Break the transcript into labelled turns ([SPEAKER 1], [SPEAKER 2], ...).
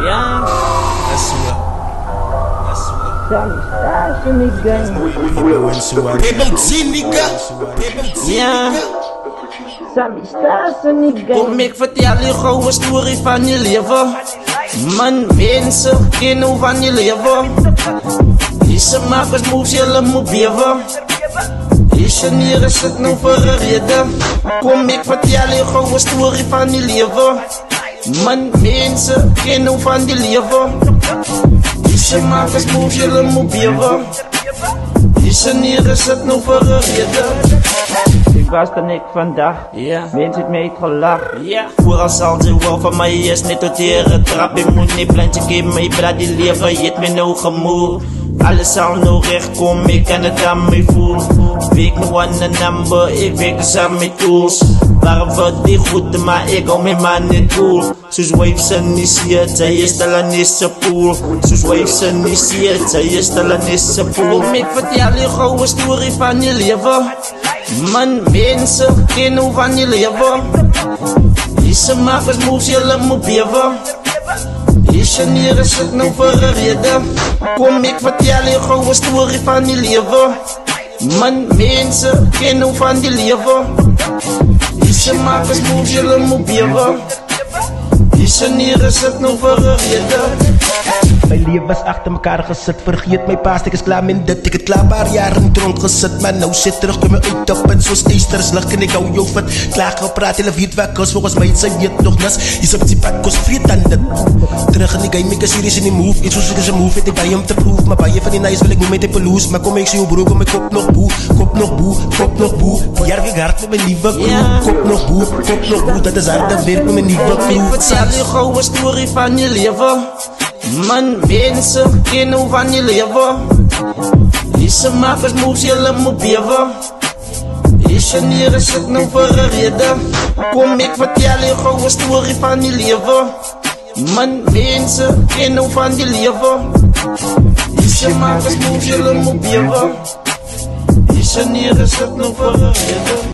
[SPEAKER 1] Yeah, that's what.
[SPEAKER 2] People G, nigga.
[SPEAKER 1] Yeah. Kom ik vertel je gewoon een story van je leven. Man, mensen kennen van je leven. Deze makers moves, jullie moet beven. Deze nieren zit nou voor een reden. Kom ik vertel je gewoon een story van je leven. Man, mensen kennen van je leven. Deze makers moves, jullie moet beven. Deze nieren zit nou voor een reden.
[SPEAKER 3] Ik was dan ik vandaag, mensen het mee gelachen. Vooral zal ze wel van mij is niet tot hier trap. Ik moet niet plantje geven, maar je praat die leven, je hebt me nou gemoed. Alles zal nou recht komen, ik kan het aan mij voelen. Week me one number, ik weet het aan mijn tools. Waarom wordt die goed, maar ik hou mijn man niet cool. Soos wave ze niet ziet, zij is al aan deze pool. Soos wave ze niet ziet, zij is al aan deze pool.
[SPEAKER 1] Kom ik vertel je gewoon een story van je leven. Man, mensen kennen van je leven. Deze makers moves, jullie moet beven. Deze nieren zit nou voor een reden. Kom ik vertel je gewoon een story van je leven. Man, mensen kennen van je leven. Deze makers moves, jullie moet beven. Deze nieren zit nou voor een reden.
[SPEAKER 2] Mijn leven was achter elkaar gezet. Vergeet mijn paas, ik is klaar met dit. Ik heb klaar paar jaren dronk gezet. Maar nou zit terug, kom me uit op het. Zoals Easter's lach en ik hou jou vet. Klaar gepraat, hele weet wat kost. Volgens mij zijn weet nog nas. Je zegt die pad kost vreed aan dit. Terug in die game, ik is series in die move. Iets zoals ik is een move, weet ik bij hem te proof. Maar bij je van die nice wil ik niet met peloes. Maar kom ik zie je broer, kom ik kop nog boe. Kop nog boe, kop nog boe. Jaar weer hard met mijn nieuwe crew. Kop nog boe, kop nog boe. Dat is harde werk met mijn nieuwe crew.
[SPEAKER 1] Ik vertel je gewoon een story van je leven. Man, mensen kennen van je leven. Deze makers moves, jullie moet beven. Deze nieren zit nou voor een reden. Kom ik vertel je gewoon een story van je leven. Man, mensen kennen van je leven. Deze makers moves, jullie moet beven. Deze nieren zit nou voor een reden.